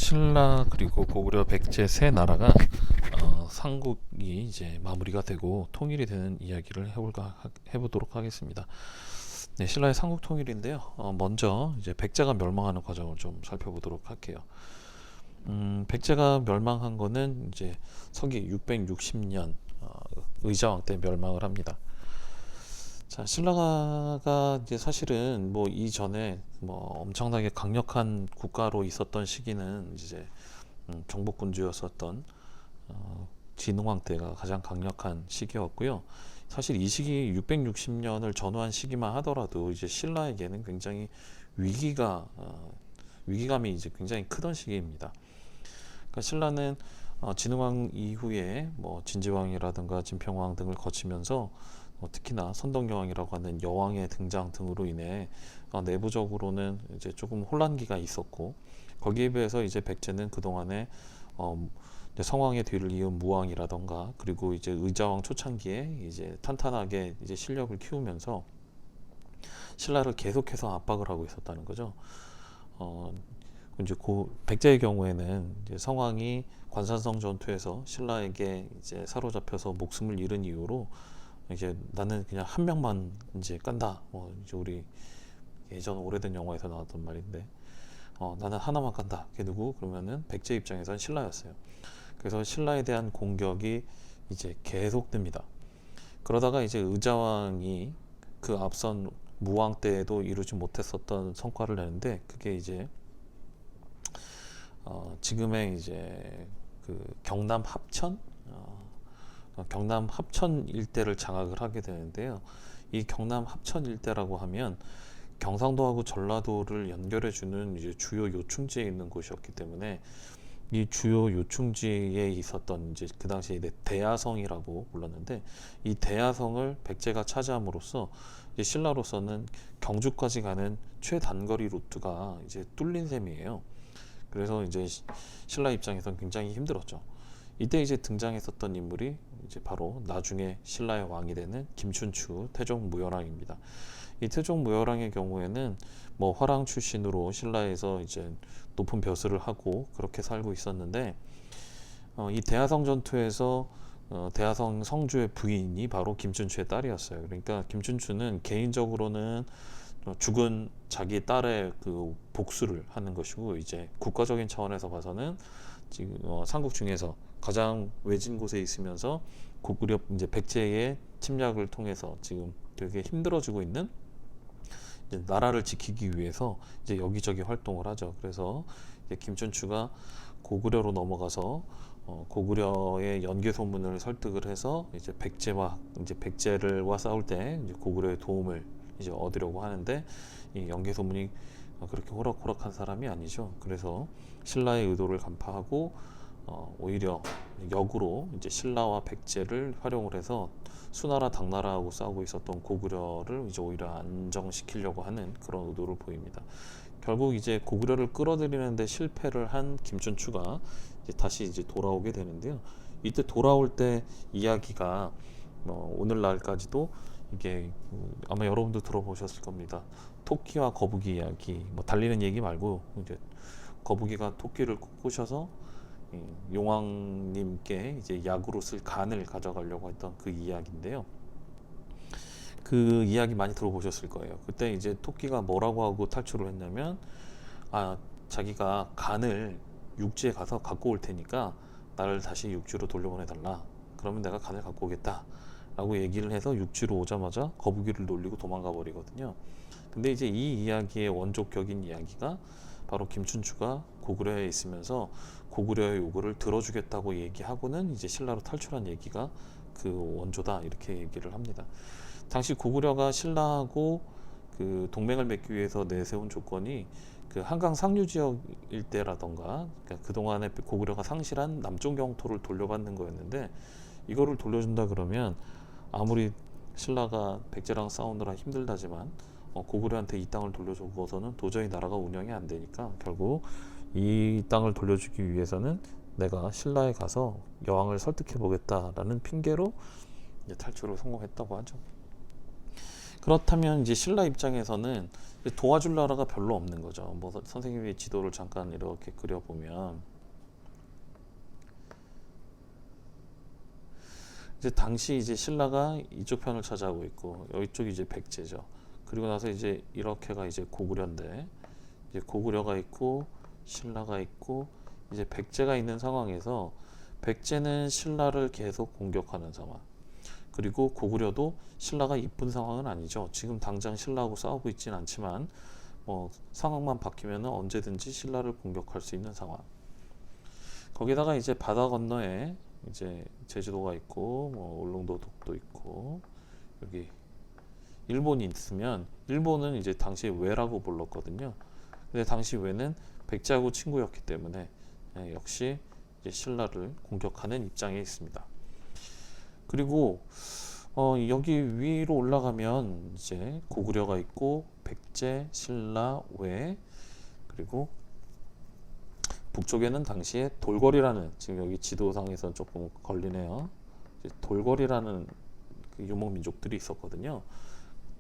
신라 그리고 고구려 백제 세 나라가 삼국이 이제 마무리가 되고 통일이 되는 이야기를 해보도록 하겠습니다. 네, 신라의 삼국 통일인데요. 먼저 이제 백제가 멸망하는 과정을 좀 살펴보도록 할게요. 백제가 멸망한 거는 이제 서기 660년 의자왕 때 멸망을 합니다. 자, 신라가 이제 사실은 뭐 이전에 뭐 엄청나게 강력한 국가로 있었던 시기는 이제 정복군주였었던 진흥왕 때가 가장 강력한 시기였고요. 사실 이 시기 660년을 전후한 시기만 하더라도 이제 신라에게는 굉장히 위기감이 이제 굉장히 크던 시기입니다. 그러니까 신라는 진흥왕 이후에 뭐 진지왕이라든가 진평왕 등을 거치면서 특히나 선덕여왕이라고 하는 여왕의 등장 등으로 인해 내부적으로는 이제 조금 혼란기가 있었고, 거기에 비해서 이제 백제는 그동안에 성왕의 뒤를 이은 무왕이라던가 그리고 이제 의자왕 초창기에 이제 탄탄하게 이제 실력을 키우면서 신라를 계속해서 압박을 하고 있었다는 거죠. 이제 백제의 경우에는 이제 성왕이 관산성 전투에서 신라에게 이제 사로잡혀서 목숨을 잃은 이유로 이제 나는 그냥 한 명만 이제 깐다. 이제 우리 예전 오래된 영화에서 나왔던 말인데, 나는 하나만 깐다. 그게 누구? 그러면은 백제 입장에서는 신라였어요. 그래서 신라에 대한 공격이 이제 계속됩니다. 그러다가 이제 의자왕이 그 앞선 무왕 때에도 이루지 못했었던 성과를 내는데, 그게 이제 지금의 이제 그 경남 합천 일대를 장악을 하게 되는데요. 이 경남 합천 일대라고 하면 경상도하고 전라도를 연결해주는 이제 주요 요충지에 있는 곳이었기 때문에 이 주요 요충지에 있었던 이제 그 당시에 대야성이라고 불렀는데, 이 대야성을 백제가 차지함으로써 이제 신라로서는 경주까지 가는 최단거리 루트가 이제 뚫린 셈이에요. 그래서 이제 신라 입장에서는 굉장히 힘들었죠. 이때 이제 등장했었던 인물이 이제 바로 나중에 신라의 왕이 되는 김춘추 태종무열왕입니다. 이 태종무열왕의 경우에는 뭐 화랑 출신으로 신라에서 이제 높은 벼슬을 하고 그렇게 살고 있었는데, 이 대하성 전투에서 대하성 성주의 부인이 바로 김춘추의 딸이었어요. 그러니까 김춘추는 개인적으로는 죽은 자기 딸의 그 복수를 하는 것이고, 이제 국가적인 차원에서 봐서는 지금 삼국 중에서 가장 외진 곳에 있으면서 고구려 이제 백제의 침략을 통해서 지금 되게 힘들어지고 있는 이제 나라를 지키기 위해서 이제 여기저기 활동을 하죠. 그래서 이제 김춘추가 고구려로 넘어가서 고구려의 연개 소문을 설득을 해서 이제 백제와 싸울 때 이제 고구려의 도움을 이제 얻으려고 하는데, 이 연개 소문이 그렇게 호락호락한 사람이 아니죠. 그래서 신라의 의도를 간파하고 오히려 역으로 이제 신라와 백제를 활용을 해서 수나라 당나라하고 싸우고 있었던 고구려를 이제 오히려 안정시키려고 하는 그런 의도를 보입니다. 결국 이제 고구려를 끌어들이는데 실패를 한 김춘추가 이제 다시 이제 돌아오게 되는데요. 이때 돌아올 때 이야기가 오늘날까지도 이게 아마 여러분도 들어보셨을 겁니다. 토끼와 거북이 이야기, 뭐 달리는 얘기 말고 이제 거북이가 토끼를 꼬셔서 용왕님께 이제 약으로 쓸 간을 가져가려고 했던 그 이야기인데요. 그 이야기 많이 들어보셨을 거예요. 그때 이제 토끼가 뭐라고 하고 탈출을 했냐면, 자기가 간을 육지에 가서 갖고 올 테니까 나를 다시 육지로 돌려보내달라. 그러면 내가 간을 갖고 오겠다. 라고 얘기를 해서 육지로 오자마자 거북이를 놀리고 도망가 버리거든요. 근데 이제 이 이야기의 원조격인 이야기가 바로 김춘추가 고구려에 있으면서 고구려의 요구를 들어주겠다고 얘기하고는 이제 신라로 탈출한 얘기가 그 원조다, 이렇게 얘기를 합니다. 당시 고구려가 신라하고 그 동맹을 맺기 위해서 내세운 조건이 그 한강 상류 지역 일대라던가, 그러니까 그동안에 고구려가 상실한 남쪽 영토를 돌려받는 거였는데, 이거를 돌려준다 그러면 아무리 신라가 백제랑 싸우느라 힘들다지만 고구려한테 이 땅을 돌려주고서는 도저히 나라가 운영이 안 되니까, 결국 이 땅을 돌려주기 위해서는 내가 신라에 가서 여왕을 설득해 보겠다라는 핑계로 이제 탈출을 성공했다고 하죠. 그렇다면 이제 신라 입장에서는 이제 도와줄 나라가 별로 없는 거죠. 뭐 선생님이 지도를 잠깐 이렇게 그려보면 이제 당시 이제 신라가 이쪽 편을 차지하고 있고 이쪽이 이제 백제죠. 그리고 나서 이제 이렇게가 이제 고구려인데 이제 고구려가 있고 신라가 있고 이제 백제가 있는 상황에서 백제는 신라를 계속 공격하는 상황. 그리고 고구려도 신라가 이쁜 상황은 아니죠. 지금 당장 신라하고 싸우고 있지는 않지만 뭐 상황만 바뀌면 언제든지 신라를 공격할 수 있는 상황. 거기다가 이제 바다 건너에 이제 제주도가 있고 뭐 울릉도도 있고 여기 일본이 있으면 일본은 이제 당시 외라고 불렀거든요. 근데 당시 외는 백제하고 친구였기 때문에 역시 이제 신라를 공격하는 입장에 있습니다. 그리고 여기 위로 올라가면 이제 고구려가 있고 백제, 신라, 외 그리고 북쪽에는 당시에 돌궐이라는 지금 여기 지도상에서 조금 걸리네요. 돌궐이라는 그 유목 민족들이 있었거든요.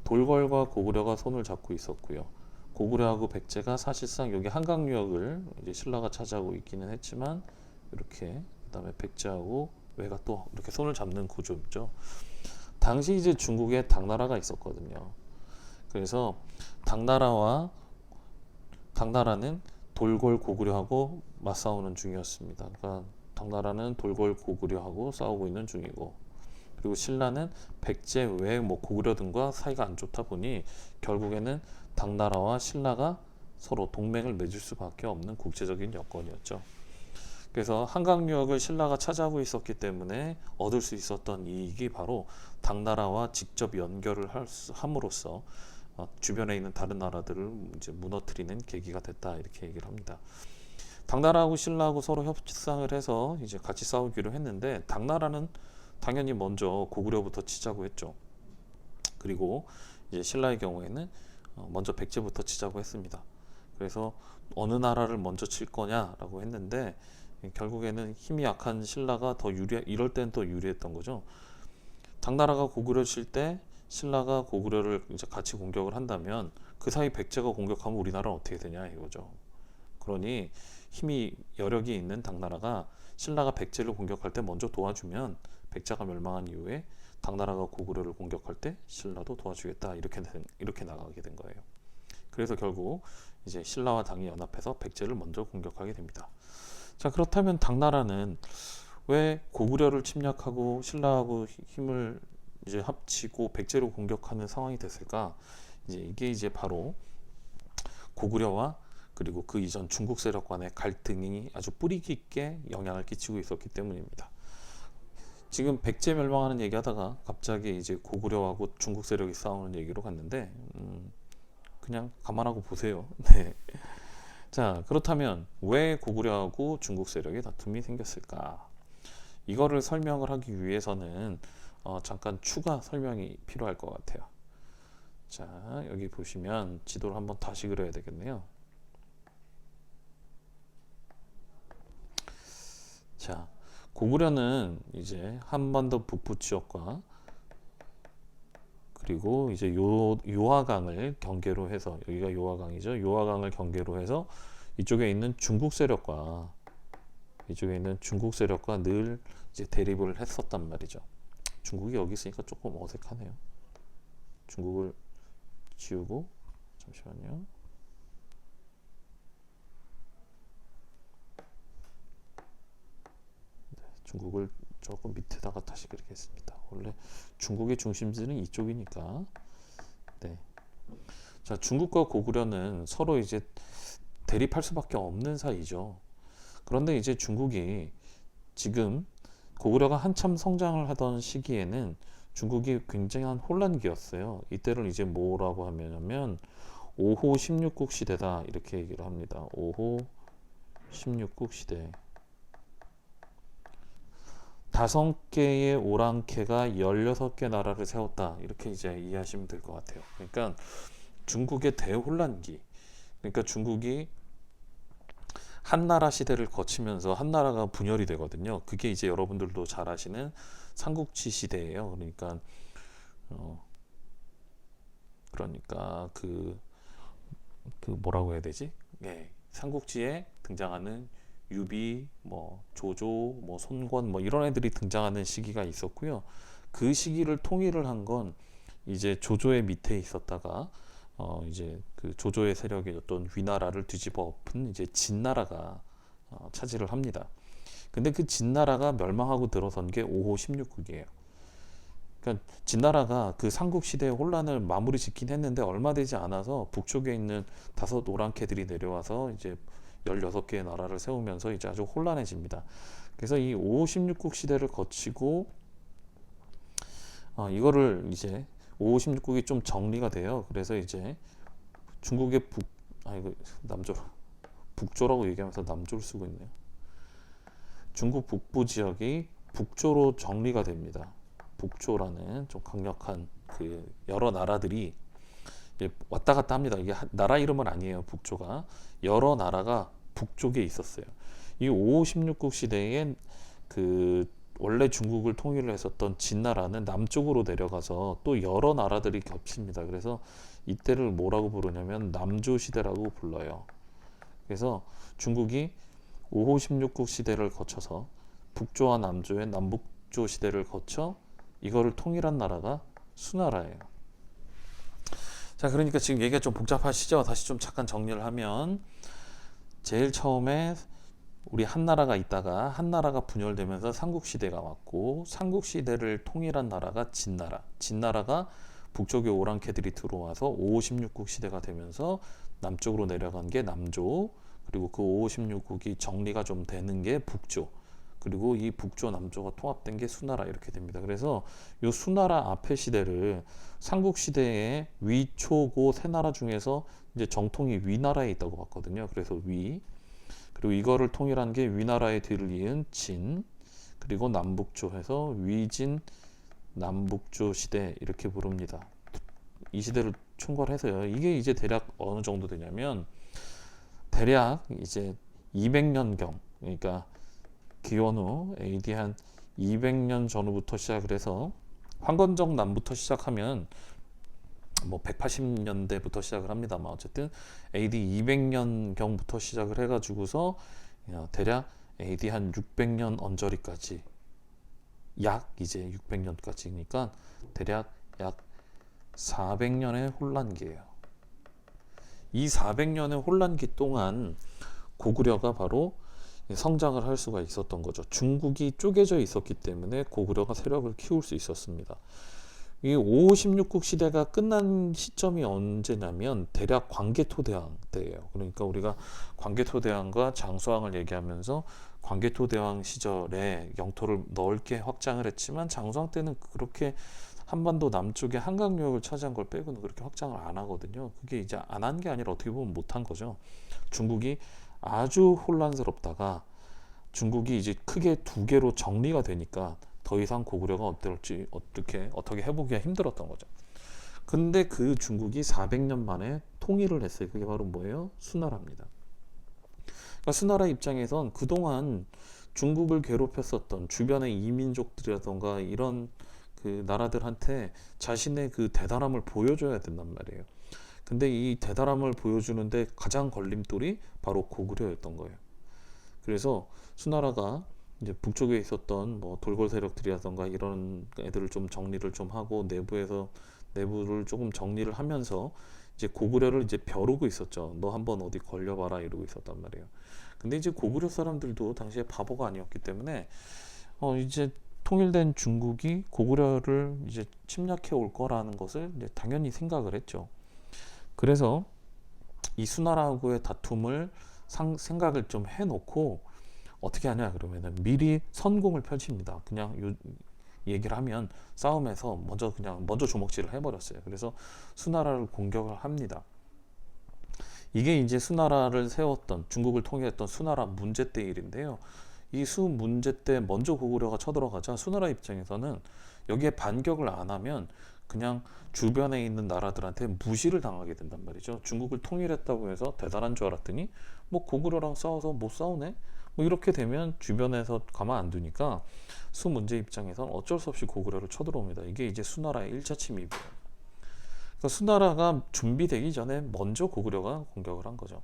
돌궐과 고구려가 손을 잡고 있었고요. 고구려하고 백제가 사실상 여기 한강유역을 이제 신라가 차지하고 있기는 했지만 이렇게 그다음에 백제하고 외가 또 이렇게 손을 잡는 구조죠. 당시 이제 중국에 당나라가 있었거든요. 그래서 당나라는 돌궐 고구려하고 맞싸우는 중이었습니다. 그러니까 당나라는 돌궐 고구려하고 싸우고 있는 중이고 그리고 신라는 백제 외 뭐 고구려 등과 사이가 안 좋다 보니 결국에는 당나라와 신라가 서로 동맹을 맺을 수밖에 없는 국제적인 여건이었죠. 그래서 한강유역을 신라가 차지하고 있었기 때문에 얻을 수 있었던 이익이 바로 당나라와 직접 연결을 함으로써 주변에 있는 다른 나라들을 이제 무너뜨리는 계기가 됐다 이렇게 얘기를 합니다. 당나라하고 신라하고 서로 협상을 해서 이제 같이 싸우기로 했는데 당나라는 당연히 먼저 고구려부터 치자고 했죠. 그리고 이제 신라의 경우에는 먼저 백제부터 치자고 했습니다. 그래서 어느 나라를 먼저 칠 거냐라고 했는데 결국에는 힘이 약한 신라가 더 이럴 때는 더 유리했던 거죠. 당나라가 고구려 칠 때 신라가 고구려를 이제 같이 공격을 한다면 그 사이 백제가 공격하면 우리나라는 어떻게 되냐 이거죠. 그러니 힘이 여력이 있는 당나라가 신라가 백제를 공격할 때 먼저 도와주면 백제가 멸망한 이후에 당나라가 고구려를 공격할 때 신라도 도와주겠다 이렇게 나가게 된 거예요. 그래서 결국 이제 신라와 당이 연합해서 백제를 먼저 공격하게 됩니다. 자, 그렇다면 당나라는 왜 고구려를 침략하고 신라하고 힘을 이제 합치고 백제를 공격하는 상황이 됐을까? 이게 이제 바로 고구려와 그리고 그 이전 중국 세력 간의 갈등이 아주 뿌리 깊게 영향을 끼치고 있었기 때문입니다. 지금 백제 멸망하는 얘기하다가 갑자기 이제 고구려하고 중국 세력이 싸우는 얘기로 갔는데 그냥 감안하고 보세요. 네. 자, 그렇다면 왜 고구려하고 중국 세력이 다툼이 생겼을까? 이거를 설명을 하기 위해서는 잠깐 추가 설명이 필요할 것 같아요. 자, 여기 보시면 지도를 한번 다시 그려야 되겠네요. 자, 고구려는 이제 한반도 북부 지역과 그리고 이제 요하강을 경계로 해서 여기가 요하강이죠. 요하강을 경계로 해서 이쪽에 있는 중국 세력과 늘 이제 대립을 했었단 말이죠. 중국이 여기 있으니까 조금 어색하네요. 중국을 지우고 잠시만요. 네, 중국을 조금 밑에다가 다시 그리겠습니다. 원래 중국의 중심지는 이쪽이니까. 네. 자, 중국과 고구려는 서로 이제 대립할 수밖에 없는 사이죠. 그런데 이제 중국이 지금 고구려가 한참 성장을 하던 시기에는 중국이 굉장한 혼란기였어요. 이때를 이제 뭐라고 하냐면 5호 16국 시대다 이렇게 얘기를 합니다. 5호 16국 시대. 5개의 오랑캐가 16개 나라를 세웠다. 이렇게 이제 이해하시면 될 것 같아요. 그러니까 중국의 대혼란기. 그러니까 중국이 한나라 시대를 거치면서 한나라가 분열이 되거든요. 그게 이제 여러분들도 잘 아시는 삼국지 시대예요. 그러니까 그러니까 그 뭐라고 해야 되지? 예, 삼국지에 등장하는 유비, 뭐 조조, 뭐 손권, 뭐 이런 애들이 등장하는 시기가 있었고요. 그 시기를 통일을 한 건 이제 조조의 밑에 있었다가 이제 그 조조의 세력이었던 위나라를 뒤집어 엎은 이제 진나라가 차지를 합니다. 근데 그 진나라가 멸망하고 들어선 게 5호 16국이에요. 그러니까 진나라가 그 삼국 시대의 혼란을 마무리 짓긴 했는데 얼마 되지 않아서 북쪽에 있는 다섯 오랑캐들이 내려와서 이제 16개의 나라를 세우면서 이제 아주 혼란해집니다. 그래서 이 5호 16국 시대를 거치고 이거를 이제 5호 16국이 좀 정리가 돼요. 그래서 이제 중국의 이거 북조라고 얘기하면서 남조를 쓰고 있네요. 중국 북부 지역이 북조로 정리가 됩니다. 북조라는 좀 강력한 그 여러 나라들이 왔다 갔다 합니다. 이게 나라 이름은 아니에요. 북조가 여러 나라가 북쪽에 있었어요. 이 5호 16국 시대에 그 원래 중국을 통일을 했었던 진나라는 남쪽으로 내려가서 또 여러 나라들이 겹칩니다. 그래서 이때를 뭐라고 부르냐면 남조 시대라고 불러요. 그래서 중국이 5호 16국 시대를 거쳐서 북조와 남조의 남북조 시대를 거쳐 이거를 통일한 나라가 수나라예요. 자, 그러니까 지금 얘기가 좀 복잡하시죠? 다시 좀 잠깐 정리를 하면 제일 처음에 우리 한나라가 있다가 한나라가 분열되면서 삼국시대가 왔고 삼국시대를 통일한 나라가 진나라. 진나라가 북쪽에 오랑캐들이 들어와서 5호 16국 시대가 되면서 남쪽으로 내려간 게 남조, 그리고 그 5호 16국이 정리가 좀 되는 게 북조, 그리고 이 북조 남조가 통합된 게 수나라 이렇게 됩니다. 그래서 이 수나라 앞의 시대를 삼국시대의 위초고 세 나라 중에서 이제 정통이 위나라에 있다고 봤거든요. 그래서 위, 그리고 이거를 통일한 게 위나라의 뒤를 이은 진, 그리고 남북조 해서 위진 남북조 시대 이렇게 부릅니다. 이 시대를 총괄해서요. 이게 이제 대략 어느 정도 되냐면 대략 이제 200년경, 그러니까 기원후 AD 한 200년 전후부터 시작을 해서 황건적 남부터 시작하면 뭐 180년대부터 시작을 합니다만 어쨌든 AD 200년경부터 시작을 해가지고서 대략 AD 한 600년 언저리까지 약 이제 600년까지니까 대략 약 400년의 혼란기예요. 이 400년의 혼란기 동안 고구려가 바로 성장을 할 수가 있었던 거죠. 중국이 쪼개져 있었기 때문에 고구려가 세력을 키울 수 있었습니다. 이 5호 16국 시대가 끝난 시점이 언제냐면 대략 광개토대왕 때예요. 그러니까 우리가 광개토대왕과 장수왕을 얘기하면서 광개토대왕 시절에 영토를 넓게 확장을 했지만 장수왕 때는 그렇게 한반도 남쪽의 한강유역을 차지한 걸 빼고는 그렇게 확장을 안 하거든요. 그게 이제 안 한 게 아니라 어떻게 보면 못한 거죠. 중국이 아주 혼란스럽다가 중국이 이제 크게 두 개로 정리가 되니까 더 이상 고구려가 어떻게 해보기가 힘들었던 거죠. 근데 그 중국이 400년 만에 통일을 했어요. 그게 바로 뭐예요? 수나라입니다. 그러니까 수나라 입장에선 그동안 중국을 괴롭혔었던 주변의 이민족들이라던가 이런 그 나라들한테 자신의 그 대단함을 보여줘야 된단 말이에요. 근데 이 대단함을 보여주는데 가장 걸림돌이 바로 고구려였던 거예요. 그래서 수나라가 이제 북쪽에 있었던 뭐 돌궐 세력들이라던가 이런 애들을 좀 정리를 좀 하고 내부를 조금 정리를 하면서 이제 고구려를 이제 벼르고 있었죠. 너 한번 어디 걸려봐라 이러고 있었단 말이에요. 근데 이제 고구려 사람들도 당시에 바보가 아니었기 때문에 이제 통일된 중국이 고구려를 이제 침략해 올 거라는 것을 이제 당연히 생각을 했죠. 그래서 이 수나라하고의 다툼을 생각을 좀 해놓고 어떻게 하냐 그러면은 미리 선공을 펼칩니다. 그냥 얘기를 하면 싸움에서 먼저 주먹질을 해버렸어요. 그래서 수나라를 공격을 합니다. 이게 이제 수나라를 세웠던 중국을 통일했던 수나라 문제 때 일인데요. 이 수 문제 때 먼저 고구려가 쳐들어가자 수나라 입장에서는 여기에 반격을 안 하면 그냥 주변에 있는 나라들한테 무시를 당하게 된단 말이죠. 중국을 통일했다고 해서 대단한 줄 알았더니 뭐 고구려랑 싸워서 못 싸우네? 뭐 이렇게 되면 주변에서 가만 안 두니까 수 문제 입장에서는 어쩔 수 없이 고구려를 쳐들어옵니다. 이게 이제 수나라의 1차 침입이에요. 그러니까 수나라가 준비되기 전에 먼저 고구려가 공격을 한 거죠.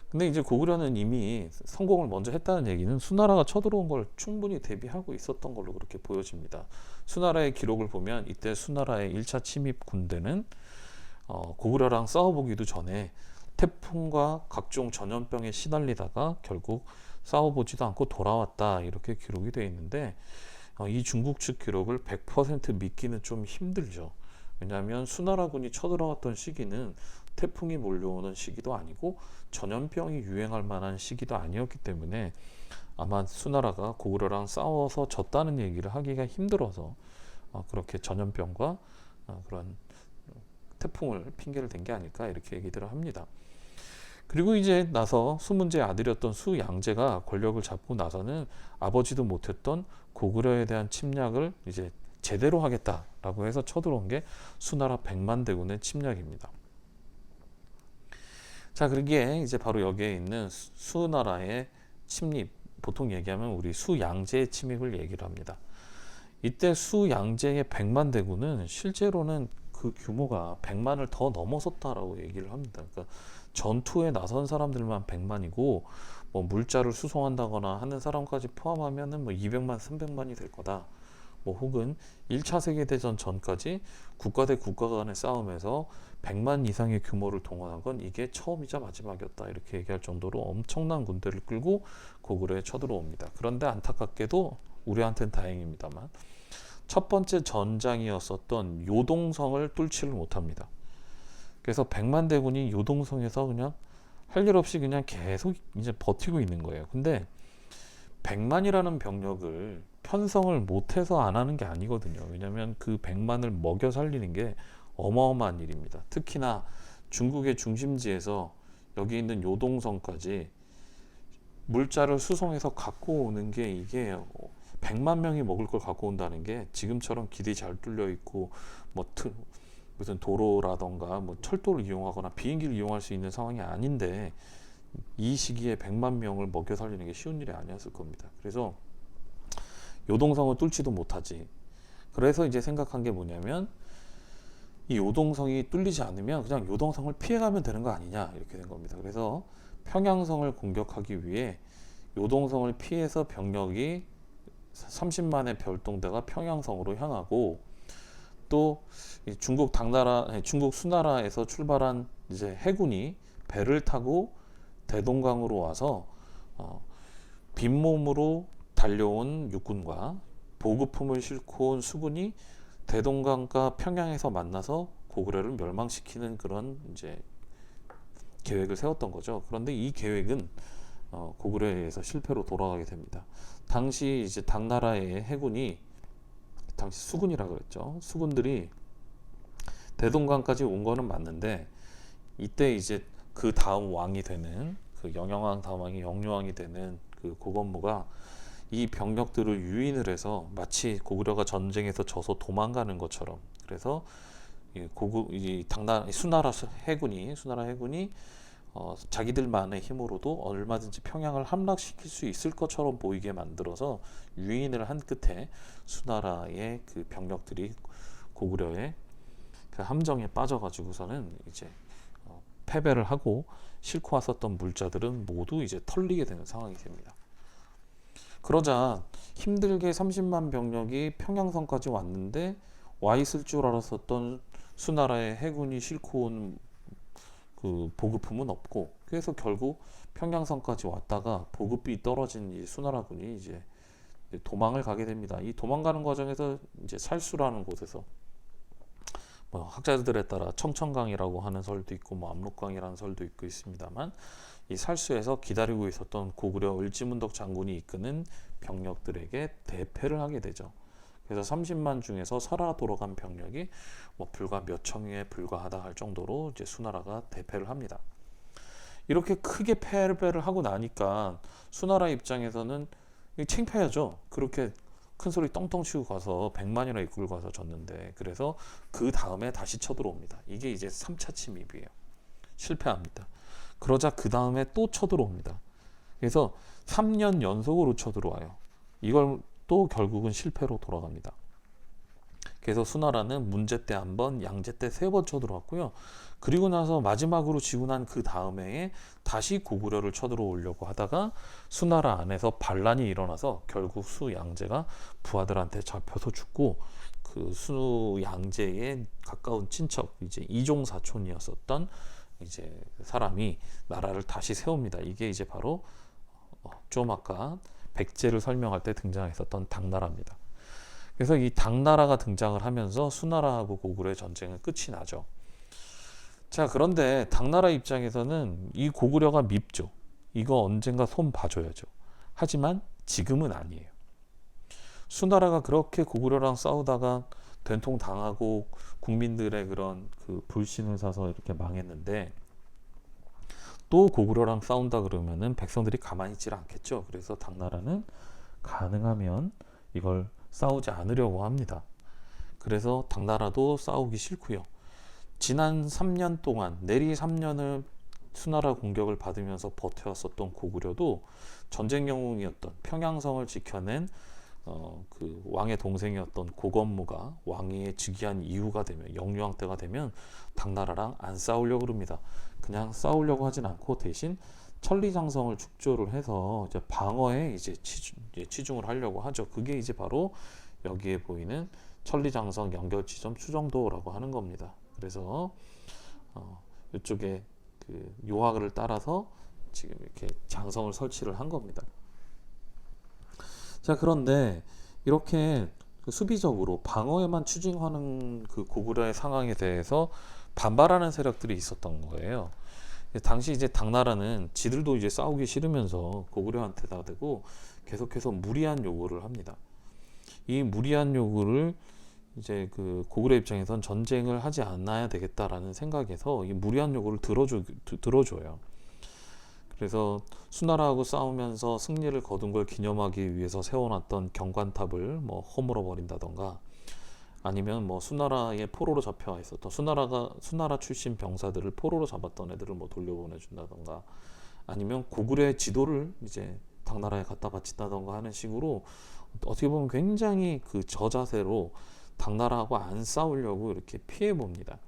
근데 이제 고구려는 이미 성공을 먼저 했다는 얘기는 수나라가 쳐들어온 걸 충분히 대비하고 있었던 걸로 그렇게 보여집니다. 수나라의 기록을 보면 이때 수나라의 1차 침입 군대는 고구려랑 싸워보기도 전에 태풍과 각종 전염병에 시달리다가 결국 싸워보지도 않고 돌아왔다, 이렇게 기록이 되어 있는데 이 중국 측 기록을 100% 믿기는 좀 힘들죠. 왜냐하면 수나라군이 쳐들어왔던 시기는 태풍이 몰려오는 시기도 아니고 전염병이 유행할 만한 시기도 아니었기 때문에 아마 수나라가 고구려랑 싸워서 졌다는 얘기를 하기가 힘들어서 그렇게 전염병과 그런 태풍을 핑계를 댄 게 아닐까, 이렇게 얘기들을 합니다. 그리고 이제 나서 수문제의 아들이었던 수양제가 권력을 잡고 나서는 아버지도 못했던 고구려에 대한 침략을 이제 제대로 하겠다라고 해서 쳐들어온 게 수나라 100만 대군의 침략입니다. 자, 그게 이제 바로 여기에 있는 수나라의 침입, 보통 얘기하면 우리 수양제의 침입을 얘기를 합니다. 이때 수양제의 100만 대군은 실제로는 그 규모가 100만을 더 넘어섰다라고 얘기를 합니다. 그러니까 전투에 나선 사람들만 100만이고 뭐 물자를 수송한다거나 하는 사람까지 포함하면은 뭐 200만, 300만이 될 거다. 뭐 혹은 1차 세계대전 전까지 국가 대 국가 간의 싸움에서 100만 이상의 규모를 동원한 건 이게 처음이자 마지막이었다, 이렇게 얘기할 정도로 엄청난 군대를 끌고 고구려에 쳐들어옵니다. 그런데 안타깝게도 우리한테는 다행입니다만 첫 번째 전장이었었던 요동성을 뚫지를 못합니다. 그래서 100만 대군이 요동성에서 그냥 할 일 없이 그냥 계속 이제 버티고 있는 거예요. 근데 100만이라는 병력을 편성을 못해서 안 하는 게 아니거든요. 왜냐하면 그 100만을 먹여 살리는 게 어마어마한 일입니다. 특히나 중국의 중심지에서 여기 있는 요동성까지 물자를 수송해서 갖고 오는 게, 이게 100만 명이 먹을 걸 갖고 온다는 게 지금처럼 길이 잘 뚫려 있고 뭐 무슨 도로라던가 뭐 철도를 이용하거나 비행기를 이용할 수 있는 상황이 아닌데 이 시기에 100만 명을 먹여 살리는 게 쉬운 일이 아니었을 겁니다. 그래서 요동성을 뚫지도 못하지. 그래서 이제 생각한 게 뭐냐면 이 요동성이 뚫리지 않으면 그냥 요동성을 피해가면 되는 거 아니냐, 이렇게 된 겁니다. 그래서 평양성을 공격하기 위해 요동성을 피해서 병력이 30만의 별동대가 평양성으로 향하고, 또 중국 당나라, 중국 수나라에서 출발한 이제 해군이 배를 타고 대동강으로 와서 빈몸으로 달려온 육군과 보급품을 싣고 온 수군이 대동강과 평양에서 만나서 고구려를 멸망시키는 그런 이제 계획을 세웠던 거죠. 그런데 이 계획은 고구려에 의해서 실패로 돌아가게 됩니다. 당시 이제 당나라의 해군이, 당시 수군이라 그랬죠. 수군들이 대동강까지 온 거는 맞는데 이때 이제 그 다음 왕이 되는, 그 영영왕 다음 왕이 영유왕이 되는 그 고건무가 이 병력들을 유인을 해서 마치 고구려가 전쟁에서 져서 도망가는 것처럼, 그래서 수나라 해군이 자기들만의 힘으로도 얼마든지 평양을 함락시킬 수 있을 것처럼 보이게 만들어서 유인을 한 끝에 수나라의 그 병력들이 고구려의 그 함정에 빠져가지고서는 이제 패배를 하고 싣고 왔었던 물자들은 모두 이제 털리게 되는 상황이 됩니다. 그러자 힘들게 30만 병력이 평양성까지 왔는데 와 있을 줄 알았었던 수나라의 해군이 싣고 온 그 보급품은 없고, 그래서 결국 평양성까지 왔다가 보급이 떨어진 이 수나라군이 이제 도망을 가게 됩니다. 이 도망가는 과정에서 이제 살수라는 곳에서 뭐 학자들에 따라 청천강이라고 하는 설도 있고 뭐 압록강이라는 설도 있고 있습니다만, 이 살수에서 기다리고 있었던 고구려 을지문덕 장군이 이끄는 병력들에게 대패를 하게 되죠. 그래서 30만 중에서 설하 돌아간 병력이 뭐 불과 몇 청에 불과하다 할 정도로 이제 수나라가 대패를 합니다. 이렇게 크게 패배를 하고 나니까 수나라 입장에서는 창피하죠. 그렇게 큰 소리 떵떵 치고 가서 100만이나 이끌고 가서 졌는데. 그래서 그 다음에 다시 쳐들어옵니다. 이게 이제 3차 침입이에요. 실패합니다. 그러자 그 다음에 또 쳐들어옵니다. 그래서 3년 연속으로 쳐들어와요. 이걸 또 결국은 실패로 돌아갑니다. 그래서 수나라는 문제 때 한 번, 양제 때 세 번 쳐들어왔고요. 그리고 나서 마지막으로 지고 난 그 다음 해에 다시 고구려를 쳐들어오려고 하다가 수나라 안에서 반란이 일어나서 결국 수양제가 부하들한테 잡혀서 죽고, 그 수양제의 가까운 친척 이제 이종 사촌이었었던 이제 사람이 나라를 다시 세웁니다. 이게 이제 바로 좀 아까 백제를 설명할 때 등장했었던 당나라입니다. 그래서 이 당나라가 등장을 하면서 수나라하고 고구려의 전쟁은 끝이 나죠. 자, 그런데 당나라 입장에서는 이 고구려가 밉죠. 이거 언젠가 손 봐줘야죠. 하지만 지금은 아니에요. 수나라가 그렇게 고구려랑 싸우다가 된통 당하고 국민들의 그런 그 불신을 사서 이렇게 망했는데, 또 고구려랑 싸운다 그러면은 백성들이 가만히 있질 않겠죠. 그래서 당나라는 가능하면 이걸 싸우지 않으려고 합니다. 그래서 당나라도 싸우기 싫고요. 지난 3년 동안, 내리 3년을 수나라 공격을 받으면서 버텨왔었던 고구려도 전쟁 영웅이었던 평양성을 지켜낸 그 왕의 동생이었던 고건무가 왕위에 즉위한 이후가 되면, 영유왕 때가 되면 당나라랑 안 싸우려고 그럽니다. 그냥 싸우려고 하진 않고 대신 천리장성을 축조를 해서 이제 방어에 이제 치중을 하려고 하죠. 그게 이제 바로 여기에 보이는 천리장성 연결지점 추정도라고 하는 겁니다. 그래서 이쪽에 그 요하를 따라서 지금 이렇게 장성을 설치를 한 겁니다. 자, 그런데 이렇게 그 수비적으로 방어에만 추진하는 그 고구려의 상황에 대해서 반발하는 세력들이 있었던 거예요. 당시 이제 당나라는 지들도 이제 싸우기 싫으면서 고구려한테다 대고 계속해서 무리한 요구를 합니다. 이 무리한 요구를 이제 그 고구려 입장에선 전쟁을 하지 않아야 되겠다라는 생각에서 이 무리한 요구를 들어줘요. 그래서 수나라하고 싸우면서 승리를 거둔 걸 기념하기 위해서 세워놨던 경관탑을 뭐 허물어 버린다던가, 아니면 뭐 수나라의 포로로 잡혀와 있었던 수나라 출신 병사들을 포로로 잡았던 애들을 뭐 돌려보내준다던가, 아니면 고구려의 지도를 이제 당나라에 갖다 바친다던가 하는 식으로 어떻게 보면 굉장히 그 저자세로 당나라하고 안 싸우려고 이렇게 피해 봅니다.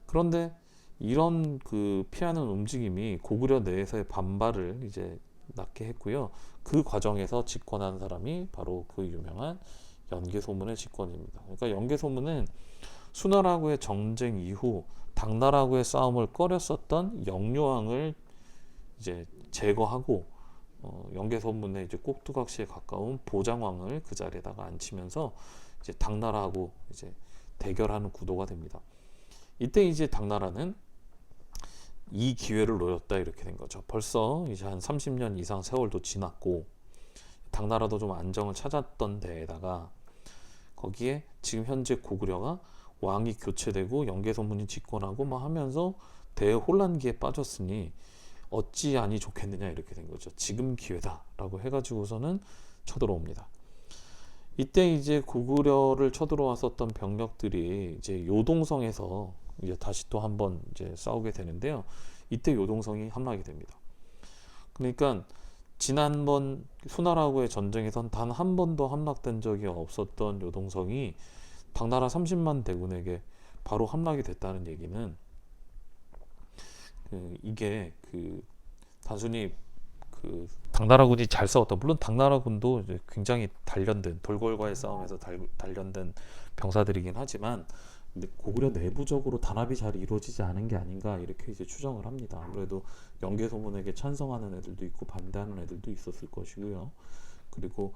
그런데 이런 그 피하는 움직임이 고구려 내에서의 반발을 이제 낳게 했고요. 그 과정에서 집권한 사람이 바로 그 유명한 연개소문의 집권입니다. 그러니까 연개소문은 수나라하고의 전쟁 이후 당나라하고의 싸움을 꺼렸었던 영유왕을 이제 제거하고 연개소문의 이제 꼭두각시에 가까운 보장왕을 그 자리에다가 앉히면서 이제 당나라하고 이제 대결하는 구도가 됩니다. 이때 이제 당나라는 이 기회를 노렸다 이렇게 된 거죠. 벌써 이제 한 30년 이상 세월도 지났고 당나라도 좀 안정을 찾았던 데에다가 거기에 지금 현재 고구려가 왕이 교체되고 연개소문이 집권하고 막 하면서 대혼란기에 빠졌으니 어찌하니 좋겠느냐 이렇게 된 거죠. 지금 기회다라고 해가지고서는 쳐들어옵니다. 이때 이제 고구려를 쳐들어왔었던 병력들이 이제 요동성에서 이제 다시 또 한번 이제 싸우게 되는데요. 이때 요동성이 함락이 됩니다. 그러니까 지난번 수나라하고의 전쟁에선 단 한 번도 함락된 적이 없었던 요동성이 당나라 30만 대군에게 바로 함락이 됐다는 얘기는 이게 단순히 당나라군이 잘 싸웠다. 물론 당나라군도 이제 굉장히 단련된 돌궐과의 싸움에서 단련된 병사들이긴 하지만, 근데 고구려 내부적으로 단합이 잘 이루어지지 않은 게 아닌가 이렇게 이제 추정을 합니다. 아무래도 연개소문에게 찬성하는 애들도 있고 반대하는 애들도 있었을 것이고요. 그리고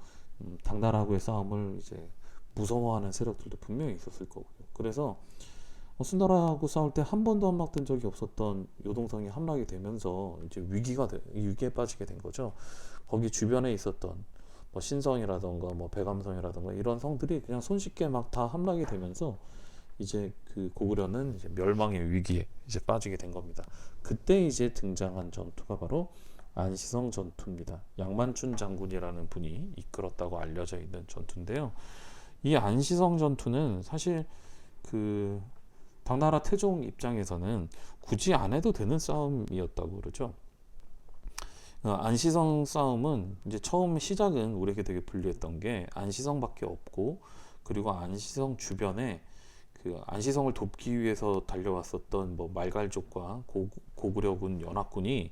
당나라하고의 싸움을 이제 무서워하는 세력들도 분명히 있었을 거고요. 그래서 수나라하고 싸울 때 한 번도 함락된 적이 없었던 요동성이 함락이 되면서 이제 위기에 빠지게 된 거죠. 거기 주변에 있었던 뭐 신성이라던가 뭐 백암성이라던가 이런 성들이 그냥 손쉽게 막 다 함락이 되면서 이제 그 고구려는 이제 멸망의 위기에 이제 빠지게 된 겁니다. 그때 이제 등장한 전투가 바로 안시성 전투입니다. 양만춘 장군이라는 분이 이끌었다고 알려져 있는 전투인데요. 이 안시성 전투는 사실 그 당나라 태종 입장에서는 굳이 안 해도 되는 싸움이었다고 그러죠. 안시성 싸움은 이제 처음 시작은 우리에게 되게 불리했던 게 안시성밖에 없고, 그리고 안시성 주변에 그 안시성을 돕기 위해서 달려왔었던 뭐 말갈족과 고구려군 연합군이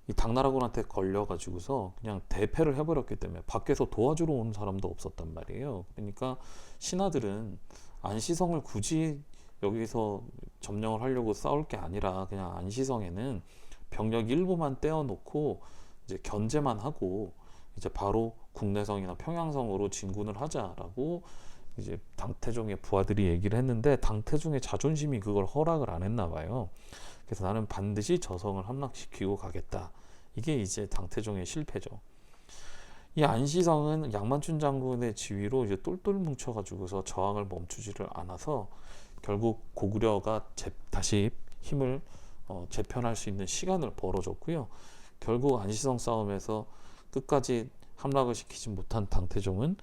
이 당나라군한테 걸려가지고서 그냥 대패를 해버렸기 때문에 밖에서 도와주러 온 사람도 없었단 말이에요. 그러니까 신하들은 안시성을 굳이 여기서 점령을 하려고 싸울 게 아니라 그냥 안시성에는 병력 일부만 떼어놓고 이제 견제만 하고 이제 바로 국내성이나 평양성으로 진군을 하자라고 이제 당태종의 부하들이 얘기를 했는데 당태종의 자존심이 그걸 허락을 안 했나 봐요. 그래서 나는 반드시 저성을 함락시키고 가겠다. 이게 이제 당태종의 실패죠. 이 안시성은 양만춘 장군의 지휘로 이제 똘똘 뭉쳐가지고서 저항을 멈추지를 않아서 결국 고구려가 다시 힘을 재편할 수 있는 시간을 벌어줬고요. 결국 안시성 싸움에서 끝까지 함락을 시키지 못한 당태종은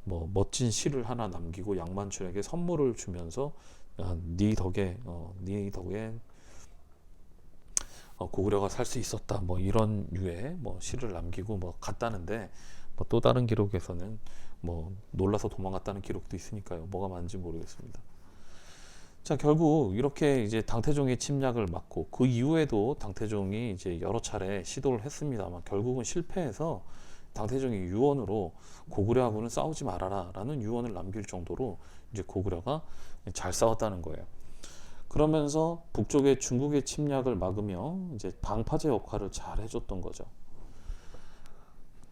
뭐 멋진 시를 하나 남기고 양만춘에게 선물을 주면서 네 덕에 고구려가 살 수 있었다 뭐 이런 류의 뭐 시를 남기고 뭐 갔다는데 뭐 또 다른 기록에서는 뭐 놀라서 도망갔다는 기록도 있으니까요. 뭐가 맞는지 모르겠습니다. 자, 결국 이렇게 이제 당태종의 침략을 막고 그 이후에도 당태종이 이제 여러 차례 시도를 했습니다만 결국은 실패해서 당태종이 유언으로 고구려하고는 싸우지 말아라 라는 유언을 남길 정도로 이제 고구려가 잘 싸웠다는 거예요. 그러면서 북쪽의 중국의 침략을 막으며 이제 방파제 역할을 잘 해줬던 거죠.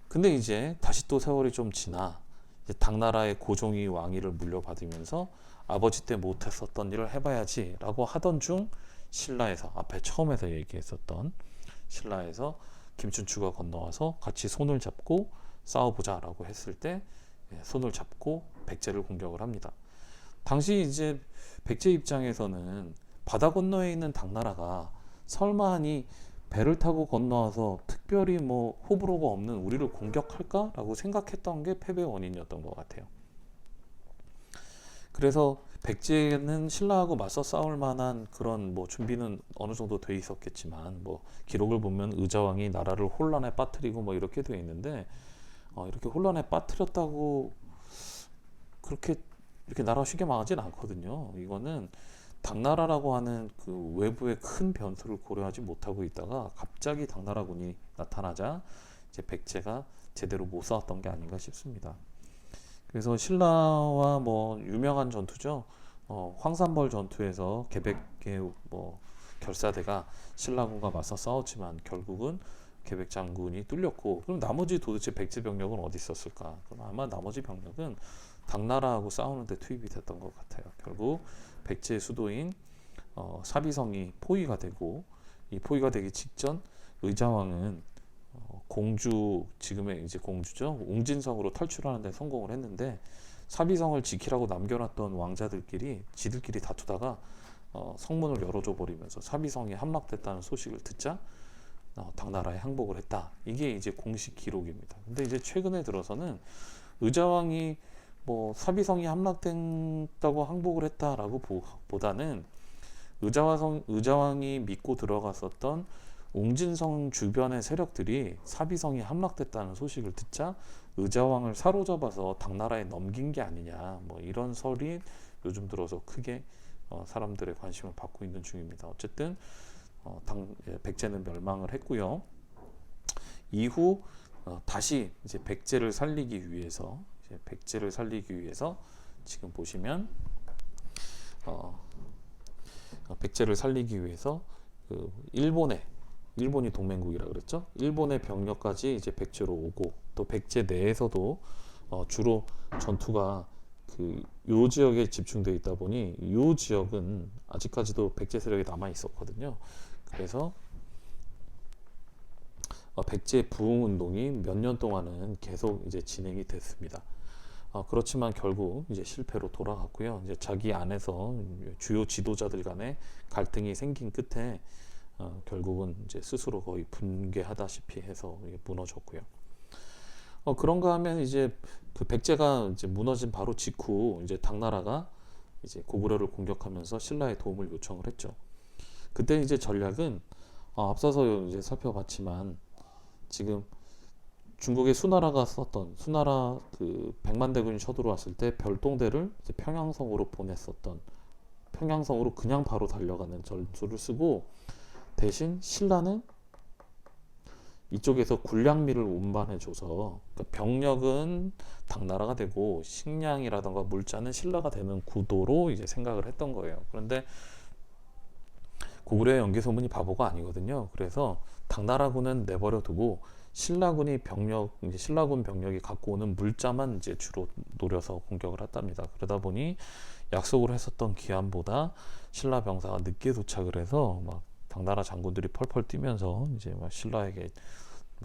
근데 이제 다시 또 세월이 좀 지나 이제 당나라의 고종이 왕위를 물려받으면서 아버지 때 못했었던 일을 해봐야지 라고 하던 중 신라에서 앞에 처음에서 얘기했었던 신라에서 김춘추가 건너와서 같이 손을 잡고 싸워보자 라고 했을 때 손을 잡고 백제를 공격을 합니다. 당시 이제 백제 입장에서는 바다 건너에 있는 당나라가 설마하니 배를 타고 건너와서 특별히 뭐 호불호가 없는 우리를 공격할까라고 생각했던 게 패배의 원인이었던 것 같아요. 그래서 백제는 신라하고 맞서 싸울 만한 그런 뭐 준비는 어느 정도 돼 있었겠지만 뭐 기록을 보면 의자왕이 나라를 혼란에 빠뜨리고 뭐 이렇게 돼 있는데 이렇게 혼란에 빠뜨렸다고 그렇게 이렇게 나라가 쉽게 망하진 않거든요. 이거는 당나라라고 하는 그 외부의 큰 변수를 고려하지 못하고 있다가 갑자기 당나라군이 나타나자 이제 백제가 제대로 못 싸웠던 게 아닌가 싶습니다. 그래서 신라와 뭐 유명한 전투죠. 황산벌 전투에서 개백의 뭐 결사대가 신라군과 맞서 싸웠지만 결국은 개백 장군이 뚫렸고 그럼 나머지 도대체 백제 병력은 어디 있었을까? 그럼 아마 나머지 병력은 당나라하고 싸우는데 투입이 됐던 것 같아요. 결국 백제의 수도인 사비성이 포위가 되고 이 포위가 되기 직전 의자왕은 공주 지금의 이제 공주죠 웅진성으로 탈출하는 데 성공을 했는데 사비성을 지키라고 남겨놨던 왕자들끼리 지들끼리 다투다가 성문을 열어줘 버리면서 사비성이 함락됐다는 소식을 듣자 당나라에 항복을 했다. 이게 이제 공식 기록입니다. 근데 이제 최근에 들어서는 의자왕이 뭐 사비성이 함락됐다고 항복을 했다라고 보다는 의자왕이 믿고 들어갔었던 웅진성 주변의 세력들이 사비성이 함락됐다는 소식을 듣자 의자왕을 사로잡아서 당나라에 넘긴 게 아니냐 뭐 이런 설이 요즘 들어서 크게 사람들의 관심을 받고 있는 중입니다. 어쨌든 백제는 멸망을 했고요. 이후 다시 이제 백제를 살리기 위해서 지금 보시면 백제를 살리기 위해서 그 일본이 동맹국이라 그랬죠. 일본의 병력까지 이제 백제로 오고 또 백제 내에서도 주로 전투가 그 요 지역에 집중되어 있다 보니 요 지역은 아직까지도 백제 세력이 남아 있었거든요. 그래서 백제 부흥 운동이 몇 년 동안은 계속 이제 진행이 됐습니다. 그렇지만 결국 이제 실패로 돌아갔고요. 이제 자기 안에서 주요 지도자들 간에 갈등이 생긴 끝에 결국은 이제 스스로 거의 붕괴하다시피 해서 무너졌고요. 그런가 하면 이제 그 백제가 이제 무너진 바로 직후 이제 당나라가 이제 고구려를 공격하면서 신라의 도움을 요청을 했죠. 그때 이제 전략은 앞서서 이제 살펴봤지만 지금 중국의 수나라가 썼던 수나라 그 백만대군이 쳐들어왔을 때 별동대를 이제 평양성으로 보냈었던 평양성으로 그냥 바로 달려가는 전술을 쓰고 대신 신라는 이쪽에서 군량미를 운반해줘서 그러니까 병력은 당나라가 되고 식량이라던가 물자는 신라가 되는 구도로 이제 생각을 했던 거예요. 그런데 고구려의 연개소문이 바보가 아니거든요. 그래서 당나라군은 내버려 두고 신라군이 이제 신라군 병력이 갖고 오는 물자만 이제 주로 노려서 공격을 했답니다. 그러다 보니 약속을 했었던 기한보다 신라 병사가 늦게 도착을 해서 막 당나라 장군들이 펄펄 뛰면서 이제 막 신라에게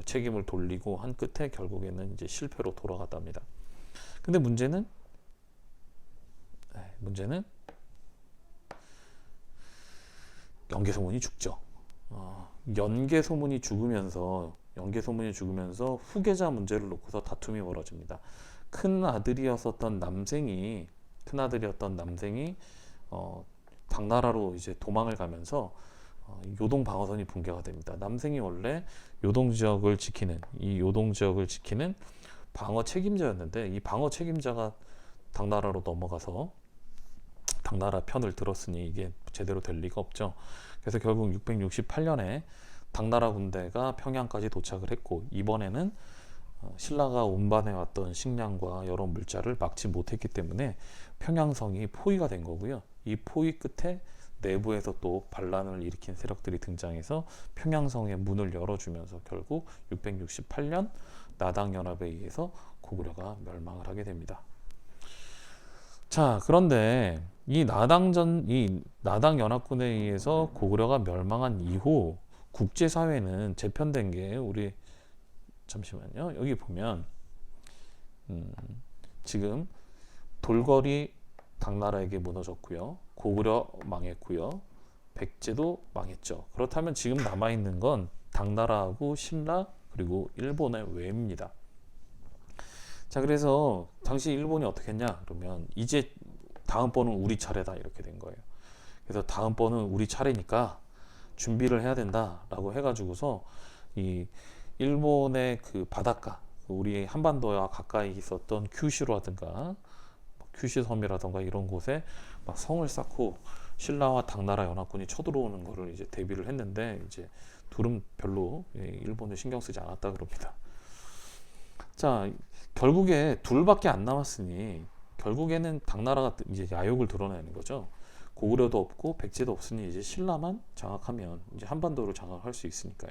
책임을 돌리고 한 끝에 결국에는 이제 실패로 돌아갔답니다. 근데 문제는 연개소문이 죽죠. 연개소문이 죽으면서 후계자 문제를 놓고서 다툼이 벌어집니다. 큰 아들이었던 남생이 당나라로 이제 도망을 가면서 요동 방어선이 붕괴가 됩니다. 남생이 원래 요동 지역을 지키는 방어 책임자였는데 이 방어 책임자가 당나라로 넘어가서 당나라 편을 들었으니 이게 제대로 될 리가 없죠. 그래서 결국 668년에 당나라 군대가 평양까지 도착을 했고 이번에는 신라가 운반해왔던 식량과 여러 물자를 막지 못했기 때문에 평양성이 포위가 된 거고요. 이 포위 끝에 내부에서 또 반란을 일으킨 세력들이 등장해서 평양성의 문을 열어주면서 결국 668년 나당연합에 의해서 고구려가 멸망을 하게 됩니다. 자, 그런데 이 나당연합군에 의해서 고구려가 멸망한 이후 국제사회는 재편된 게 잠시만요. 여기 보면 지금 돌궐이 당나라에게 무너졌고요. 고구려 망했고요. 백제도 망했죠. 그렇다면 지금 남아있는 건 당나라하고 신라 그리고 일본의 외입니다. 자, 그래서 당시 일본이 어떻게 했냐 그러면 이제 다음번은 우리 차례다 이렇게 된 거예요. 그래서 다음번은 우리 차례니까 준비를 해야 된다라고 해가지고서 이 일본의 그 바닷가 우리 한반도와 가까이 있었던 큐슈라든가 큐슈섬이라든가 이런 곳에 막 성을 쌓고 신라와 당나라 연합군이 쳐들어오는 거를 이제 대비를 했는데 이제 둘은 별로 일본을 신경 쓰지 않았다 그럽니다. 자, 결국에 둘밖에 안 남았으니 결국에는 당나라가 이제 야욕을 드러내는 거죠. 고구려도 없고 백제도 없으니 이제 신라만 장악하면 이제 한반도를 장악할 수 있으니까요.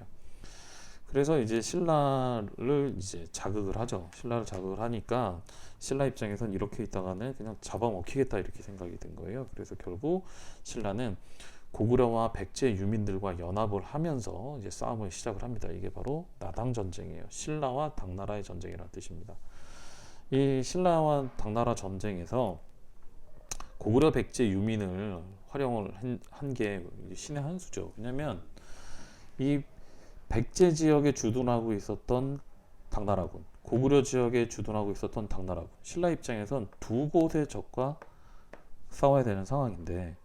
그래서 이제 신라를 이제 자극을 하죠. 신라를 자극을 하니까 신라 입장에선 이렇게 있다가는 그냥 잡아먹히겠다 이렇게 생각이 든 거예요. 그래서 결국 신라는 고구려와 백제 유민들과 연합을 하면서 이제 싸움을 시작을 합니다. 이게 바로 나당 전쟁이에요. 신라와 당나라의 전쟁이라는 뜻입니다. 이 신라와 당나라 전쟁에서 고구려 백제 유민을 활용을 한 게 신의 한 수죠. 왜냐하면 이 백제 지역에 주둔하고 있었던 당나라군, 고구려 지역에 주둔하고 있었던 당나라군, 신라 입장에선 두 곳의 적과 싸워야 되는 상황인데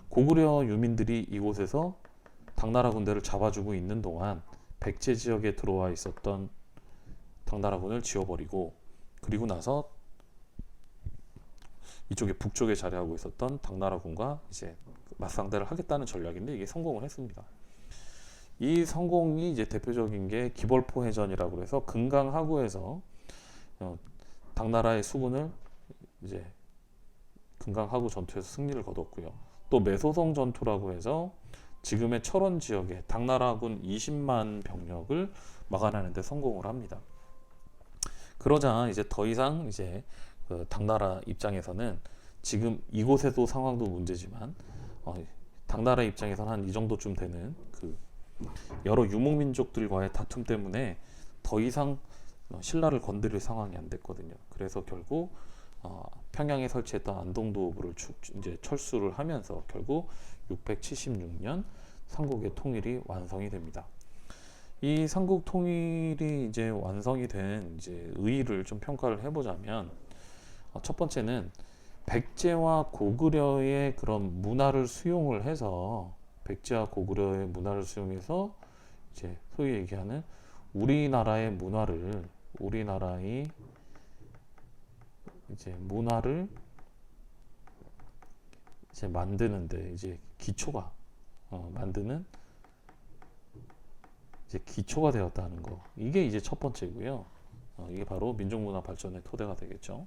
고구려 유민들이 이곳에서 당나라 군대를 잡아주고 있는 동안 백제 지역에 들어와 있었던 당나라군을 지워버리고 그리고 나서 이쪽에 북쪽에 자리하고 있었던 당나라군과 이제 맞상대를 하겠다는 전략인데 이게 성공을 했습니다. 이 성공이 이제 대표적인 게 기벌포 해전이라고 해서 금강하구에서 당나라의 수군을 이제 금강하구 전투에서 승리를 거뒀고요. 또 매소성 전투라고 해서 지금의 철원 지역에 당나라군 20만 병력을 막아내는 데 성공을 합니다. 그러자 이제 더 이상 이제 그 당나라 입장에서는 지금 이곳에도 상황도 문제지만 당나라 입장에서는 한 이 정도쯤 되는 그 여러 유목민족들과의 다툼 때문에 더 이상 신라를 건드릴 상황이 안 됐거든요. 그래서 결국 평양에 설치했던 안동도읍을 이제 철수를 하면서 결국 676년 삼국의 통일이 완성이 됩니다. 이 삼국 통일이 이제 완성이 된 이제 의의를 좀 평가를 해보자면 첫 번째는 백제와 고구려의 그런 문화를 수용을 해서 백제와 고구려의 문화를 수용해서 이제 소위 얘기하는 우리나라의 문화를 이제 만드는데 이제 기초가 만드는 이제 기초가 되었다는 거. 이게 이제 첫 번째고요. 이게 바로 민족문화 발전의 토대가 되겠죠.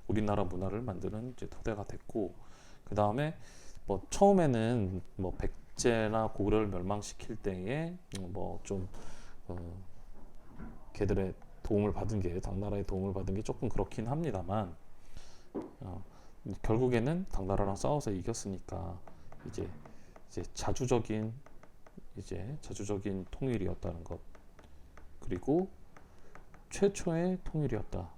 우리나라 문화를 만드는 이제 토대가 됐고, 그 다음에 뭐 처음에는 뭐 백제나 고구려를 멸망시킬 때에 뭐좀 걔들의 도움을 받은 게, 당나라의 도움을 받은 게 조금 그렇긴 합니다만, 어, 결국에는 당나라랑 싸워서 이겼으니까 이제 자주적인 통일이었다는 것, 그리고 최초의 통일이었다.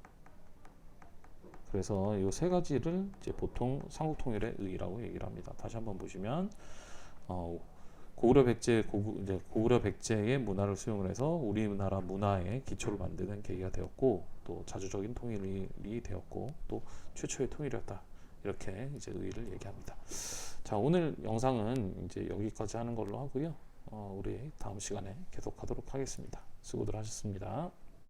그래서 이 세 가지를 이제 보통 삼국통일의 의의라고 얘기를 합니다. 다시 한번 보시면 고구려 백제의 문화를 수용을 해서 우리나라 문화의 기초를 만드는 계기가 되었고, 또 자주적인 통일이 되었고, 또 최초의 통일이었다. 이렇게 이제 의의를 얘기합니다. 자, 오늘 영상은 이제 여기까지 하는 걸로 하고요. 우리 다음 시간에 계속하도록 하겠습니다. 수고들 하셨습니다.